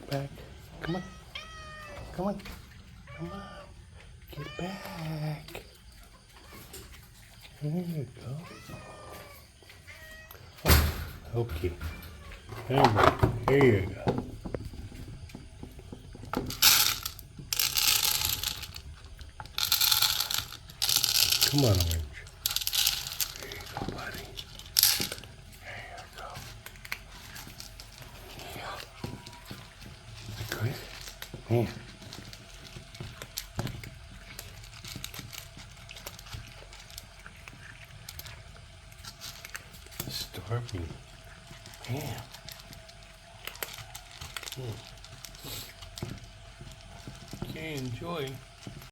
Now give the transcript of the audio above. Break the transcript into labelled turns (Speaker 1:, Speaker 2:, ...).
Speaker 1: back. Come on. Come on. Come on. Get back. There you go. Oh, okay. There you go. Come on, Orange. There you go, buddy. There you go. Yeah. Good. Man. Stormy. Man. Okay, enjoy.